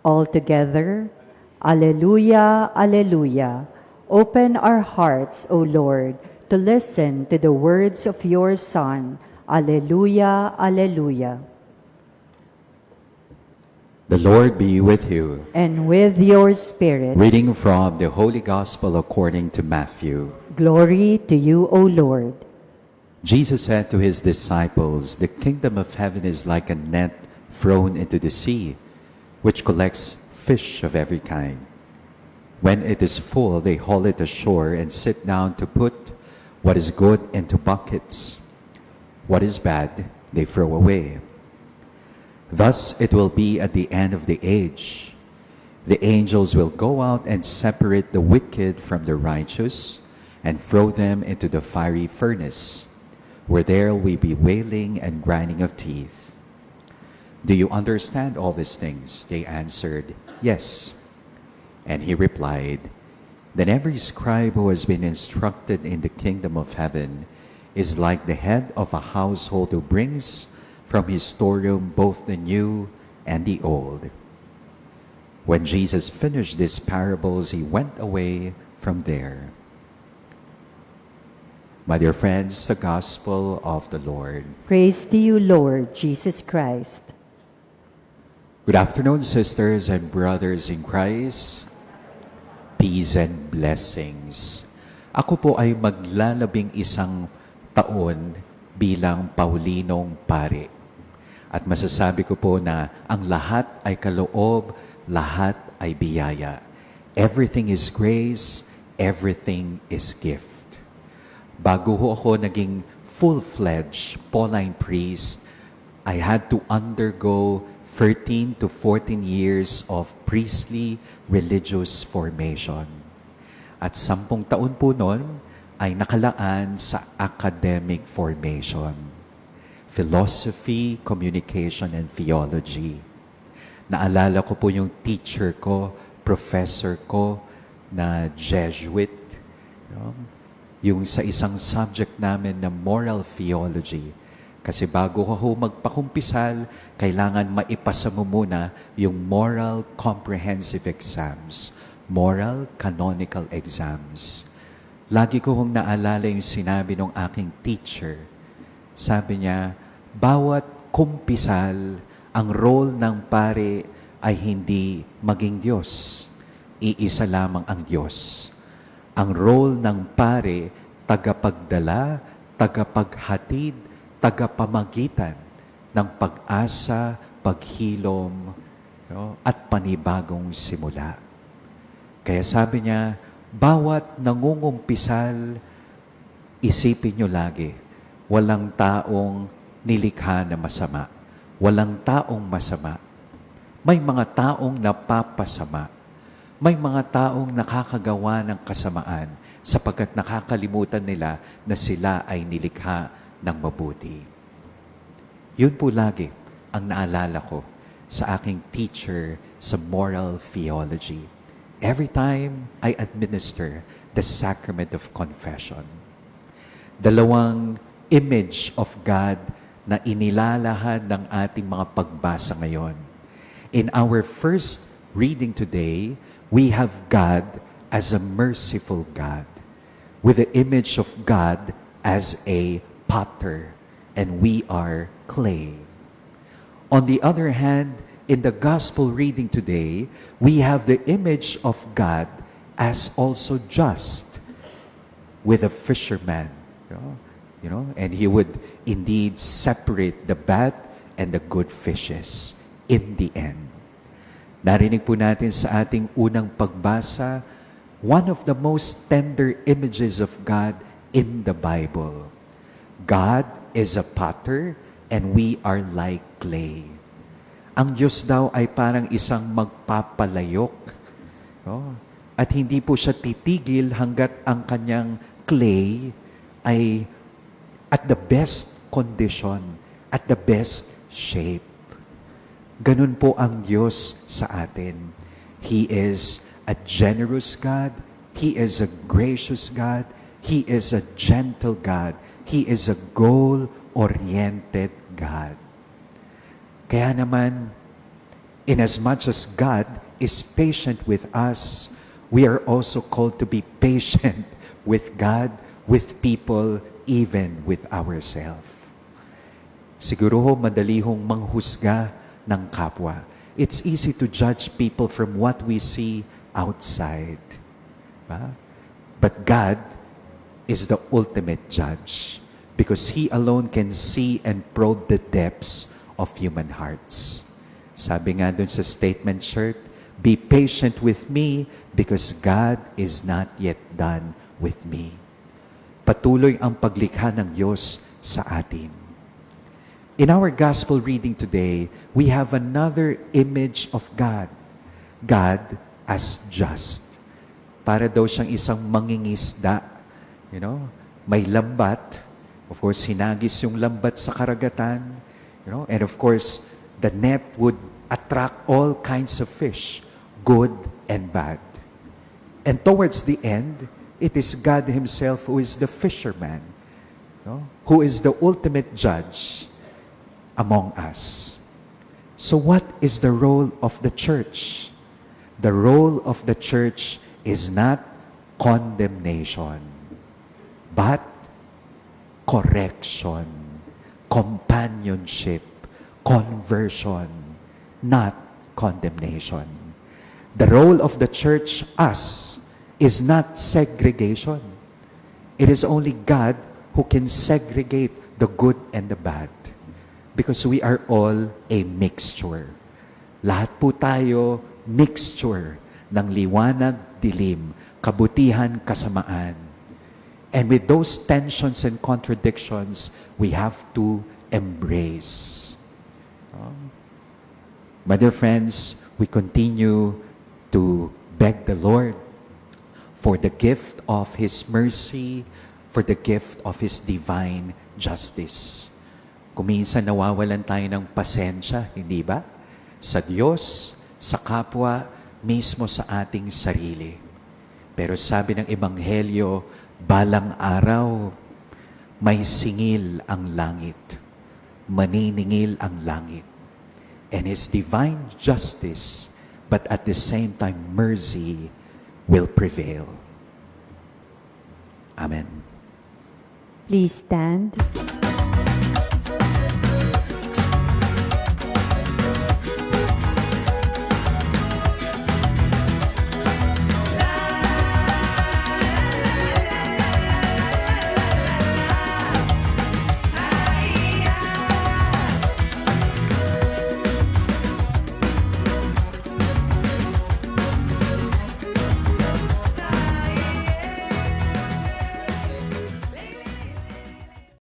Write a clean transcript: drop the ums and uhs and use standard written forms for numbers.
All together, Alleluia, Alleluia. Open our hearts, O Lord, to listen to the words of your Son. Alleluia, Alleluia. The Lord be with you. And with your spirit, Reading from the Holy Gospel according to Matthew. glory to you, O Lord. Jesus said to his disciples, "The kingdom of heaven is like a net thrown into the sea, which collects fish of every kind. When it is full, they haul it ashore and sit down to put what is good into buckets. What is bad, they throw away. Thus it will be at the end of the age. The angels will go out and separate the wicked from the righteous and throw them into the fiery furnace, where there will be wailing and grinding of teeth." "Do you understand all these things?" They answered, "Yes." And he replied, "Then every scribe who has been instructed in the kingdom of heaven is like the head of a household who brings from his storeroom both the new and the old." When Jesus finished these parables, he went away from there. My dear friends, the gospel of the Lord. Praise to you, Lord Jesus Christ. Good afternoon, sisters and brothers in Christ. Peace and blessings. Ako po ay maglalabing isang taon bilang Paulinong pari. At masasabi ko po na ang lahat ay kaloob, lahat ay biyaya. Everything is grace, everything is gift. Bago ho ako naging full-fledged Pauline priest, I had to undergo 13 to 14 years of priestly religious formation. At 10 taon po noon ay nakalaan sa academic formation. Philosophy, communication, and theology. Naalala ko po yung teacher ko, professor ko na Jesuit. Yung sa isang subject namin na moral theology. Kasi bago ako magpakumpisal, kailangan maipasa mo muna yung moral comprehensive exams, moral canonical exams. Lagi ko hong naalala yung sinabi ng aking teacher. Sabi niya, bawat kumpisal, ang role ng pare ay hindi maging Diyos. Iisa lamang ang Diyos. Ang role ng pare, tagapagdala, tagapaghatid, tagapamagitan ng pag-asa, paghilom, at panibagong simula. Kaya sabi niya, bawat nangungumpisal, isipin niyo lagi, walang taong nilikha na masama. Walang taong masama. May mga taong napapasama. May mga taong nakakagawa ng kasamaan sapagkat nakakalimutan nila na sila ay nilikha ng mabuti. Yun po lagi ang naalala ko sa aking teacher sa moral theology. Every time I administer the sacrament of confession. Dalawang image of God na inilalahad ng ating mga pagbasa ngayon. In our first reading today, we have God as a merciful God, with the image of God as a potter, and we are clay. On the other hand, in the gospel reading today, we have the image of God as also just, with a fisherman, and he would indeed separate the bad and the good fishes in the end. Narinig po natin sa ating unang pagbasa, one of the most tender images of God in the Bible. God is a potter and we are like clay. Ang Diyos daw ay parang isang magpapalayok. At hindi po siya titigil hanggat ang kanyang clay ay at the best condition, at the best shape. Ganun po ang Diyos sa atin. He is a generous God. He is a gracious God. He is a gentle God. He is a goal-oriented God. Kaya naman, Inasmuch as God is patient with us, we are also called to be patient with God, with people, even with ourselves. Siguro ho, madali hong manghusga ng kapwa. It's easy to judge people from what we see outside. Ba? But God is the ultimate judge because He alone can see and probe the depths of human hearts. Sabi nga dun sa statement shirt, be patient with me because God is not yet done with me. Patuloy ang paglikha ng Diyos sa atin. In our gospel reading today, we have another image of God. God as just. Para daw siyang isang mangingisda. You know, may lambat. Of course, hinagis yung lambat sa karagatan. You know, and of course, the net would attract all kinds of fish, good and bad. And towards the end, it is God Himself who is the fisherman, no? Who is the ultimate judge among us. So what is the role of the church? The role of the church is not condemnation, but correction, companionship, conversion, not condemnation. The role of the church, us, is not segregation. It is only God who can segregate the good and the bad. Because we are all a mixture. Lahat po tayo mixture ng liwanag, dilim, kabutihan, kasamaan. And with those tensions and contradictions, we have to embrace. My dear friends, we continue to beg the Lord for the gift of His mercy, for the gift of His divine justice. Kung minsan nawawalan tayo ng pasensya, hindi ba? Sa Diyos, sa kapwa, mismo sa ating sarili. Pero sabi ng Ebanghelyo, balang araw, may singil ang langit, maniningil ang langit. And His divine justice, but at the same time mercy, will prevail. Amen. Please stand.